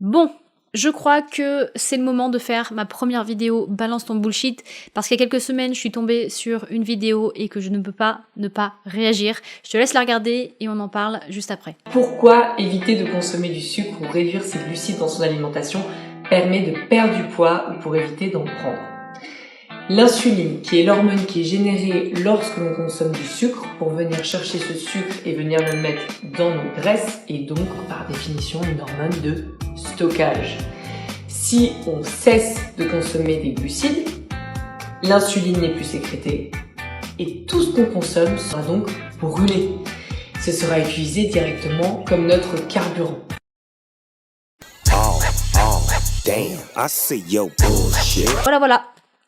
Bon, je crois que c'est le moment de faire ma première vidéo Balance ton bullshit, parce qu'il y a quelques semaines, je suis tombée sur une vidéo et que je ne peux pas ne pas réagir. Je te laisse la regarder et on en parle juste après. Pourquoi éviter de consommer du sucre ou réduire ses glucides dans son alimentation permet de perdre du poids ou pour éviter d'en prendre? L'insuline, qui est l'hormone qui est générée lorsque l'on consomme du sucre pour venir chercher ce sucre et venir le mettre dans nos graisses, est donc par définition une hormone de stockage. Si on cesse de consommer des glucides, l'insuline n'est plus sécrétée et tout ce qu'on consomme sera donc brûlé. Ce sera utilisé directement comme notre carburant. Voilà.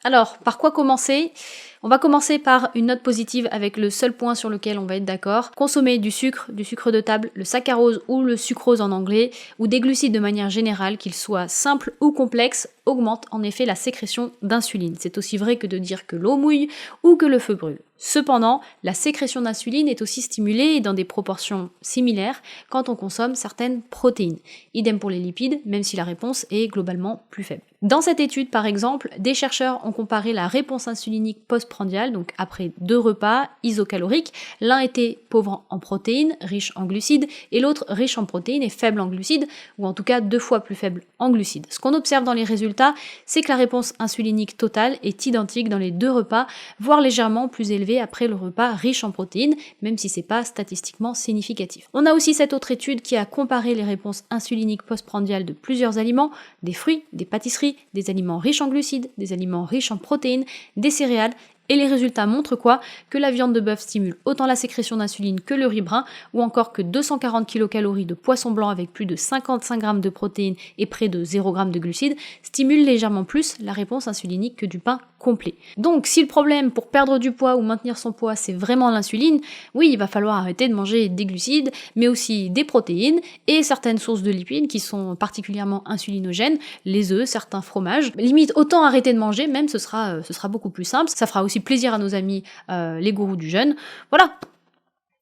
Alors, par quoi commencer ? On va commencer par une note positive avec le seul point sur lequel on va être d'accord. Consommer du sucre de table, le saccharose ou le sucrose en anglais, ou des glucides de manière générale, qu'ils soient simples ou complexes, augmente en effet la sécrétion d'insuline. C'est aussi vrai que de dire que l'eau mouille ou que le feu brûle. Cependant, la sécrétion d'insuline est aussi stimulée et dans des proportions similaires quand on consomme certaines protéines. Idem pour les lipides, même si la réponse est globalement plus faible. Dans cette étude, par exemple, des chercheurs ont comparé la réponse insulinique postprandiale, donc après 2 repas isocaloriques. L'un était pauvre en protéines, riche en glucides, et l'autre riche en protéines et faible en glucides, ou en tout cas 2 fois plus faible en glucides. Ce qu'on observe dans les résultats, c'est que la réponse insulinique totale est identique dans les 2 repas, voire légèrement plus élevée après le repas riche en protéines, même si c'est pas statistiquement significatif. On a aussi cette autre étude qui a comparé les réponses insuliniques postprandiales de plusieurs aliments, des fruits, des pâtisseries, des aliments riches en glucides, des aliments riches en protéines, des céréales, et les résultats montrent quoi? Que la viande de bœuf stimule autant la sécrétion d'insuline que le riz brun, ou encore que 240 kcal de poisson blanc avec plus de 55 g de protéines et près de 0 g de glucides stimule légèrement plus la réponse insulinique que du pain complet. Donc si le problème pour perdre du poids ou maintenir son poids c'est vraiment l'insuline, oui il va falloir arrêter de manger des glucides, mais aussi des protéines et certaines sources de lipides qui sont particulièrement insulinogènes, les œufs, certains fromages. Limite autant arrêter de manger, même ce sera beaucoup plus simple, ça fera aussi plaisir à nos amis les gourous du jeûne. Voilà.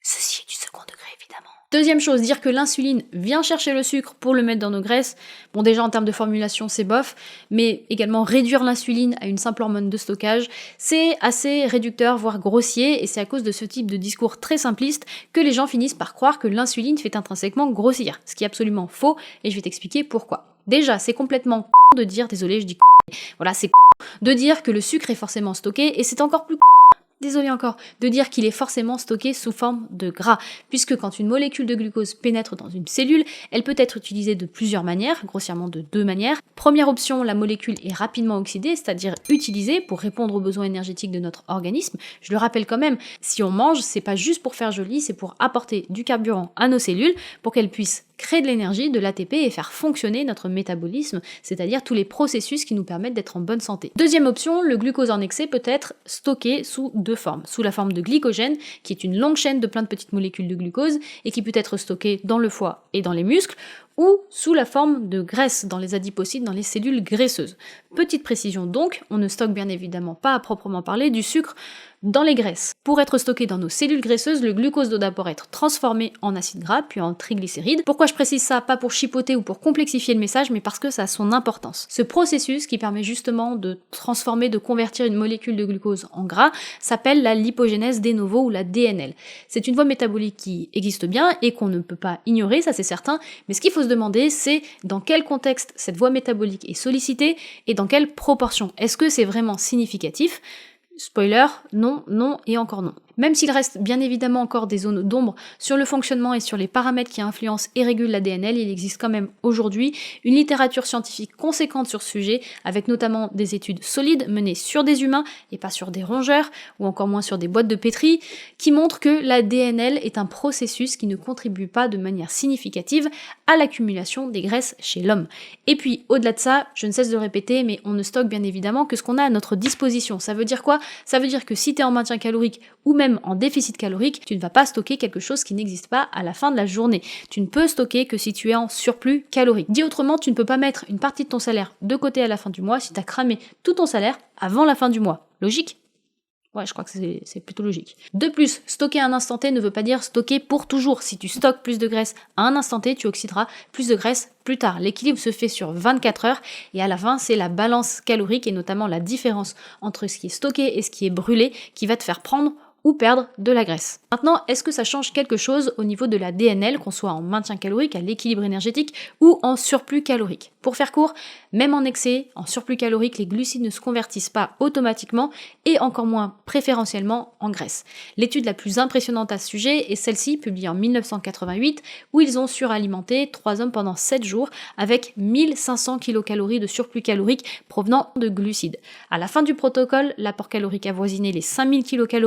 Ceci est du second degré évidemment. Deuxième chose, dire que l'insuline vient chercher le sucre pour le mettre dans nos graisses. Bon déjà en termes de formulation c'est bof, mais également réduire l'insuline à une simple hormone de stockage, c'est assez réducteur voire grossier et c'est à cause de ce type de discours très simpliste que les gens finissent par croire que l'insuline fait intrinsèquement grossir, ce qui est absolument faux et je vais t'expliquer pourquoi. Déjà c'est complètement de dire, désolé je dis voilà c'est de dire que le sucre est forcément stocké et c'est encore plus désolé encore, de dire qu'il est forcément stocké sous forme de gras, puisque quand une molécule de glucose pénètre dans une cellule, elle peut être utilisée de plusieurs manières, grossièrement de 2 manières. Première option, la molécule est rapidement oxydée, c'est-à-dire utilisée pour répondre aux besoins énergétiques de notre organisme. Je le rappelle quand même, si on mange, c'est pas juste pour faire joli, c'est pour apporter du carburant à nos cellules, pour qu'elles puissent créer de l'énergie, de l'ATP et faire fonctionner notre métabolisme, c'est-à-dire tous les processus qui nous permettent d'être en bonne santé. Deuxième option, le glucose en excès peut être stocké sous 2 formes. Sous la forme de glycogène, qui est une longue chaîne de plein de petites molécules de glucose et qui peut être stocké dans le foie et dans les muscles, ou sous la forme de graisse dans les adipocytes, dans les cellules graisseuses. Petite précision donc, on ne stocke bien évidemment pas à proprement parler du sucre dans les graisses. Pour être stocké dans nos cellules graisseuses, le glucose doit d'abord être transformé en acide gras, puis en triglycérides. Pourquoi je précise ça? Pas pour chipoter ou pour complexifier le message, mais parce que ça a son importance. Ce processus qui permet justement de transformer, de convertir une molécule de glucose en gras, s'appelle la lipogénèse de novo ou la DNL. C'est une voie métabolique qui existe bien et qu'on ne peut pas ignorer, ça c'est certain, mais ce qu'il faut se demander, c'est dans quel contexte cette voie métabolique est sollicitée et dans quelle proportion. Est-ce que c'est vraiment significatif? Spoiler, non, non et encore non. Même s'il reste bien évidemment encore des zones d'ombre sur le fonctionnement et sur les paramètres qui influencent et régulent la DNL, il existe quand même aujourd'hui une littérature scientifique conséquente sur ce sujet, avec notamment des études solides menées sur des humains et pas sur des rongeurs, ou encore moins sur des boîtes de pétri, qui montrent que la DNL est un processus qui ne contribue pas de manière significative à l'accumulation des graisses chez l'homme. Et puis, au-delà de ça, je ne cesse de répéter, mais on ne stocke bien évidemment que ce qu'on a à notre disposition. Ça veut dire quoi? Ça veut dire que si tu es en maintien calorique ou même en déficit calorique, tu ne vas pas stocker quelque chose qui n'existe pas à la fin de la journée. Tu ne peux stocker que si tu es en surplus calorique. Dit autrement, tu ne peux pas mettre une partie de ton salaire de côté à la fin du mois si tu as cramé tout ton salaire avant la fin du mois. Logique? Ouais, je crois que c'est plutôt logique. De plus, stocker à un instant T ne veut pas dire stocker pour toujours. Si tu stockes plus de graisse à un instant T, tu oxyderas plus de graisse plus tard. L'équilibre se fait sur 24 heures et à la fin, c'est la balance calorique et notamment la différence entre ce qui est stocké et ce qui est brûlé qui va te faire prendre ou perdre de la graisse. Maintenant, est-ce que ça change quelque chose au niveau de la DNL, qu'on soit en maintien calorique, à l'équilibre énergétique ou en surplus calorique? Pour faire court, même en excès, en surplus calorique, les glucides ne se convertissent pas automatiquement et encore moins préférentiellement en graisse. L'étude la plus impressionnante à ce sujet est celle-ci, publiée en 1988, où ils ont suralimenté 3 hommes pendant 7 jours avec 1500 kcal de surplus calorique provenant de glucides. À la fin du protocole, l'apport calorique avoisinait les 5000 kcal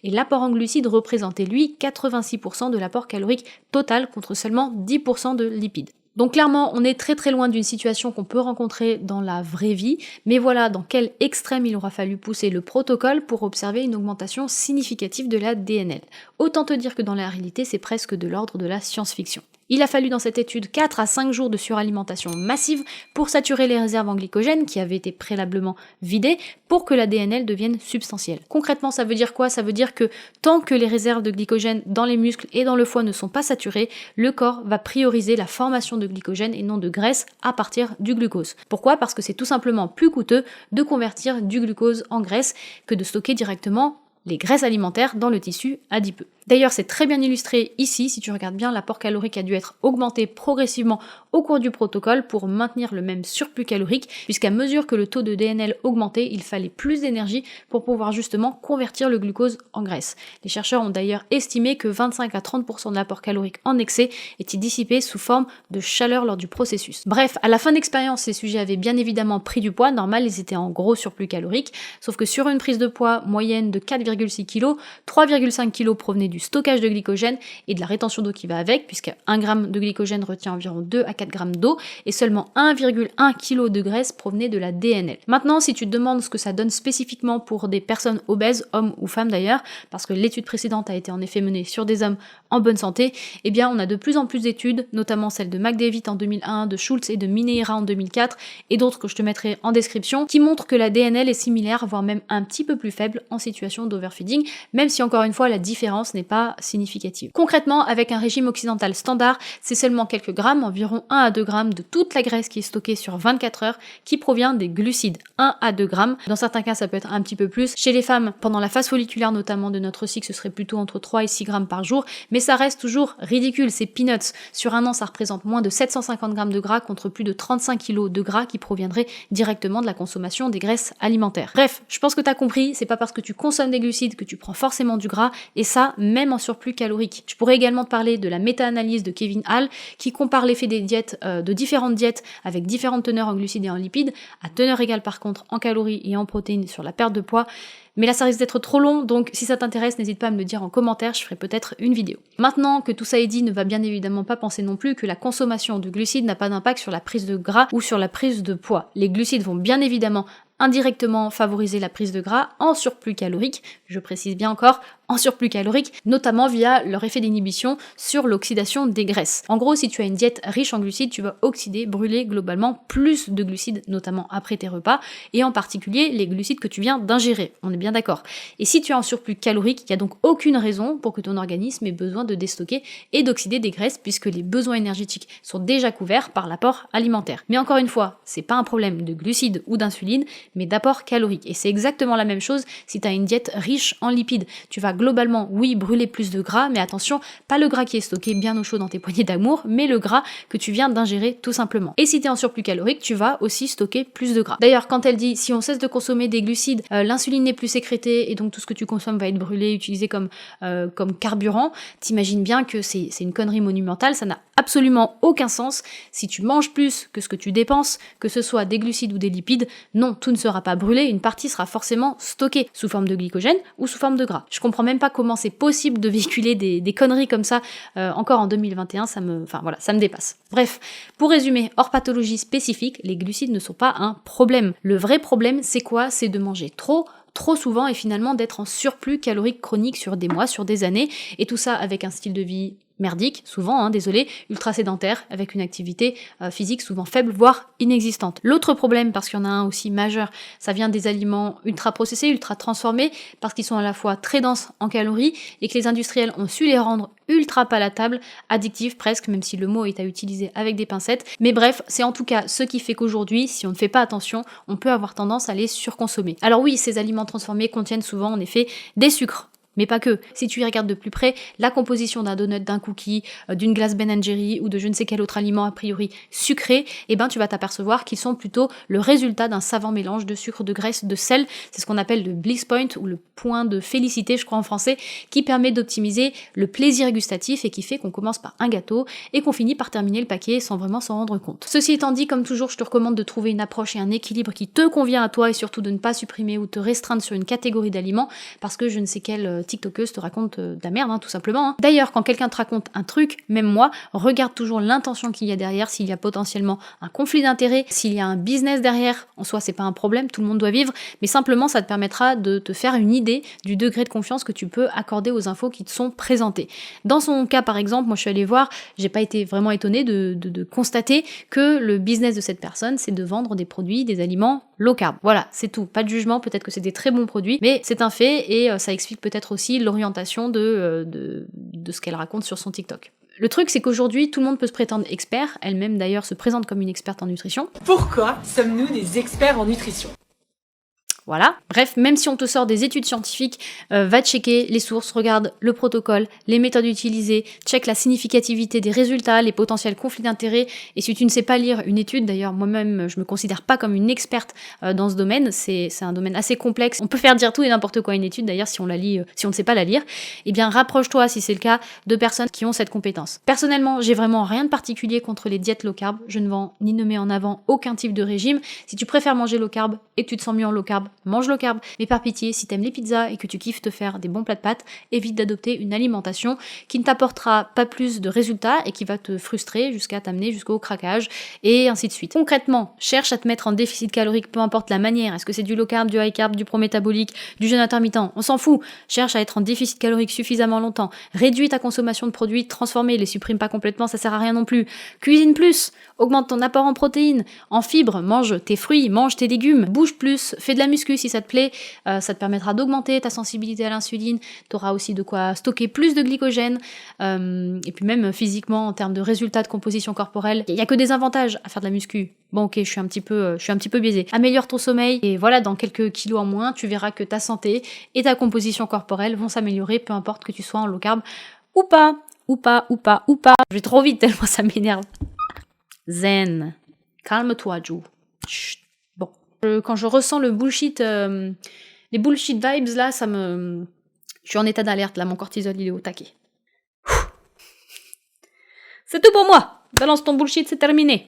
et l'apport en glucides représentait lui 86% de l'apport calorique total contre seulement 10% de lipides. Donc clairement, on est très loin d'une situation qu'on peut rencontrer dans la vraie vie, mais voilà dans quel extrême il aura fallu pousser le protocole pour observer une augmentation significative de la DNL. Autant te dire que dans la réalité, c'est presque de l'ordre de la science-fiction. Il a fallu dans cette étude 4 à 5 jours de suralimentation massive pour saturer les réserves en glycogène qui avaient été préalablement vidées pour que la DNL devienne substantielle. Concrètement, ça veut dire quoi? Ça veut dire que tant que les réserves de glycogène dans les muscles et dans le foie ne sont pas saturées, le corps va prioriser la formation de glycogène et non de graisse à partir du glucose. Pourquoi? Parce que c'est tout simplement plus coûteux de convertir du glucose en graisse que de stocker directement les graisses alimentaires dans le tissu adipeux. D'ailleurs, c'est très bien illustré ici, si tu regardes bien, l'apport calorique a dû être augmenté progressivement au cours du protocole pour maintenir le même surplus calorique, puisqu'à mesure que le taux de DNL augmentait, il fallait plus d'énergie pour pouvoir justement convertir le glucose en graisse. Les chercheurs ont d'ailleurs estimé que 25 à 30% de l'apport calorique en excès était dissipé sous forme de chaleur lors du processus. Bref, à la fin d'expérience, ces sujets avaient bien évidemment pris du poids, normal, ils étaient en gros surplus calorique, sauf que sur une prise de poids moyenne de 4,6 kg, 3,5 kg provenaient du stockage de glycogène et de la rétention d'eau qui va avec, puisque 1 g de glycogène retient environ 2 à 4 g d'eau, et seulement 1,1 kg de graisse provenait de la DNL. Maintenant, si tu te demandes ce que ça donne spécifiquement pour des personnes obèses, hommes ou femmes d'ailleurs, parce que l'étude précédente a été en effet menée sur des hommes en bonne santé, eh bien on a de plus en plus d'études, notamment celle de McDavid en 2001, de Schultz et de Mineira en 2004, et d'autres que je te mettrai en description, qui montrent que la DNL est similaire, voire même un petit peu plus faible en situation d'overfeeding, même si encore une fois la différence n'est pas significative. Concrètement, avec un régime occidental standard, c'est seulement quelques grammes, environ 1 à 2 grammes de toute la graisse qui est stockée sur 24 heures qui provient des glucides, 1 à 2 grammes. Dans certains cas, ça peut être un petit peu plus. Chez les femmes, pendant la phase folliculaire notamment de notre cycle, ce serait plutôt entre 3 et 6 grammes par jour, mais ça reste toujours ridicule, c'est peanuts. Sur un an, ça représente moins de 750 grammes de gras contre plus de 35 kg de gras qui proviendraient directement de la consommation des graisses alimentaires. Bref, je pense que tu as compris, c'est pas parce que tu consommes des glucides que tu prends forcément du gras, et ça, même en surplus calorique. Je pourrais également te parler de la méta-analyse de Kevin Hall qui compare l'effet des diètes, de différentes diètes avec différentes teneurs en glucides et en lipides, à teneur égale par contre en calories et en protéines sur la perte de poids. Mais là, ça risque d'être trop long, donc si ça t'intéresse, n'hésite pas à me le dire en commentaire, je ferai peut-être une vidéo. Maintenant que tout ça est dit, ne va bien évidemment pas penser non plus que la consommation de glucides n'a pas d'impact sur la prise de gras ou sur la prise de poids. Les glucides vont bien évidemment indirectement favoriser la prise de gras en surplus calorique, je précise bien encore, en surplus calorique, notamment via leur effet d'inhibition sur l'oxydation des graisses. En gros, si tu as une diète riche en glucides, tu vas oxyder, brûler globalement plus de glucides, notamment après tes repas, et en particulier les glucides que tu viens d'ingérer, on est bien d'accord. Et si tu es en surplus calorique, il n'y a donc aucune raison pour que ton organisme ait besoin de déstocker et d'oxyder des graisses, puisque les besoins énergétiques sont déjà couverts par l'apport alimentaire. Mais encore une fois, c'est pas un problème de glucides ou d'insuline, mais d'apport calorique. Et c'est exactement la même chose si tu as une diète riche en lipides. Tu vas globalement, oui, brûler plus de gras, mais attention, pas le gras qui est stocké bien au chaud dans tes poignées d'amour, mais le gras que tu viens d'ingérer tout simplement. Et si tu es en surplus calorique, tu vas aussi stocker plus de gras. D'ailleurs, quand elle dit si on cesse de consommer des glucides, l'insuline n'est plus sécrétée et donc tout ce que tu consommes va être brûlé, utilisé comme carburant, t'imagines bien que c'est une connerie monumentale, ça n'a absolument aucun sens. Si tu manges plus que ce que tu dépenses, que ce soit des glucides ou des lipides, non, tout ne sera pas brûlé, une partie sera forcément stockée sous forme de glycogène ou sous forme de gras. Je comprends même pas comment c'est possible de véhiculer des conneries comme ça encore en 2021, ça me dépasse. Bref, pour résumer, hors pathologie spécifique, les glucides ne sont pas un problème. Le vrai problème, c'est quoi? C'est de manger trop souvent et finalement d'être en surplus calorique chronique sur des mois, sur des années, et tout ça avec un style de vie merdiques, souvent, désolé, ultra sédentaires, avec une activité physique souvent faible, voire inexistante. L'autre problème, parce qu'il y en a un aussi majeur, ça vient des aliments ultra processés, ultra transformés, parce qu'ils sont à la fois très denses en calories et que les industriels ont su les rendre ultra palatables, addictifs presque, même si le mot est à utiliser avec des pincettes. Mais bref, c'est en tout cas ce qui fait qu'aujourd'hui, si on ne fait pas attention, on peut avoir tendance à les surconsommer. Alors oui, ces aliments transformés contiennent souvent en effet des sucres. Mais pas que. Si tu y regardes de plus près, la composition d'un donut, d'un cookie, d'une glace Ben & Jerry ou de je ne sais quel autre aliment a priori sucré, tu vas t'apercevoir qu'ils sont plutôt le résultat d'un savant mélange de sucre, de graisse, de sel. C'est ce qu'on appelle le bliss point ou le point de félicité, je crois en français, qui permet d'optimiser le plaisir gustatif et qui fait qu'on commence par un gâteau et qu'on finit par terminer le paquet sans vraiment s'en rendre compte. Ceci étant dit, comme toujours, je te recommande de trouver une approche et un équilibre qui te convient à toi et surtout de ne pas supprimer ou te restreindre sur une catégorie d'aliments parce que je ne sais quelle TikTokeuse te raconte de la merde, tout simplement. D'ailleurs, quand quelqu'un te raconte un truc, même moi, regarde toujours l'intention qu'il y a derrière, s'il y a potentiellement un conflit d'intérêts, s'il y a un business derrière. En soi, c'est pas un problème, tout le monde doit vivre, mais simplement, ça te permettra de te faire une idée du degré de confiance que tu peux accorder aux infos qui te sont présentées. Dans son cas, par exemple, moi, je suis allée voir, j'ai pas été vraiment étonnée de constater que le business de cette personne, c'est de vendre des produits, des aliments low carb. Voilà, c'est tout. Pas de jugement, peut-être que c'est des très bons produits, mais c'est un fait et ça explique peut-être aussi l'orientation de ce qu'elle raconte sur son TikTok. Le truc, c'est qu'aujourd'hui, tout le monde peut se prétendre expert. Elle-même, d'ailleurs, se présente comme une experte en nutrition. Pourquoi sommes-nous des experts en nutrition ? Voilà. Bref, même si on te sort des études scientifiques, va checker les sources, regarde le protocole, les méthodes utilisées, check la significativité des résultats, les potentiels conflits d'intérêts. Et si tu ne sais pas lire une étude, d'ailleurs moi-même je me considère pas comme une experte dans ce domaine, c'est un domaine assez complexe. On peut faire dire tout et n'importe quoi à une étude, d'ailleurs si on la lit, si on ne sait pas la lire, eh bien rapproche-toi si c'est le cas de personnes qui ont cette compétence. Personnellement, j'ai vraiment rien de particulier contre les diètes low carb. Je ne vends ni ne mets en avant aucun type de régime. Si tu préfères manger low carb et que tu te sens mieux en low carb, mange low carb, mais par pitié, si t'aimes les pizzas et que tu kiffes te faire des bons plats de pâtes, évite d'adopter une alimentation qui ne t'apportera pas plus de résultats et qui va te frustrer jusqu'à t'amener jusqu'au craquage et ainsi de suite. Concrètement, cherche à te mettre en déficit calorique, peu importe la manière. Est-ce que c'est du low carb, du high carb, du pro-métabolique, du jeûne intermittent? On s'en fout. Cherche à être en déficit calorique suffisamment longtemps. Réduis ta consommation de produits transformés, les supprime pas complètement, ça sert à rien non plus. Cuisine plus, augmente ton apport en protéines, en fibres, mange tes fruits, mange tes légumes, bouge plus, fais de la muscu si ça te plaît, ça te permettra d'augmenter ta sensibilité à l'insuline, tu auras aussi de quoi stocker plus de glycogène, et puis même physiquement en termes de résultats de composition corporelle, il y a que des avantages à faire de la muscu. Bon ok, je suis un petit peu biaisée. Améliore ton sommeil et voilà, dans quelques kilos en moins, tu verras que ta santé et ta composition corporelle vont s'améliorer, peu importe que tu sois en low carb ou pas. Je vais trop vite tellement ça m'énerve. Zen. Calme-toi, Joe. Chut. Bon. Quand je ressens le bullshit, les bullshit vibes, là, je suis en état d'alerte, là, mon cortisol, il est au taquet. C'est tout pour moi. Balance ton bullshit, c'est terminé.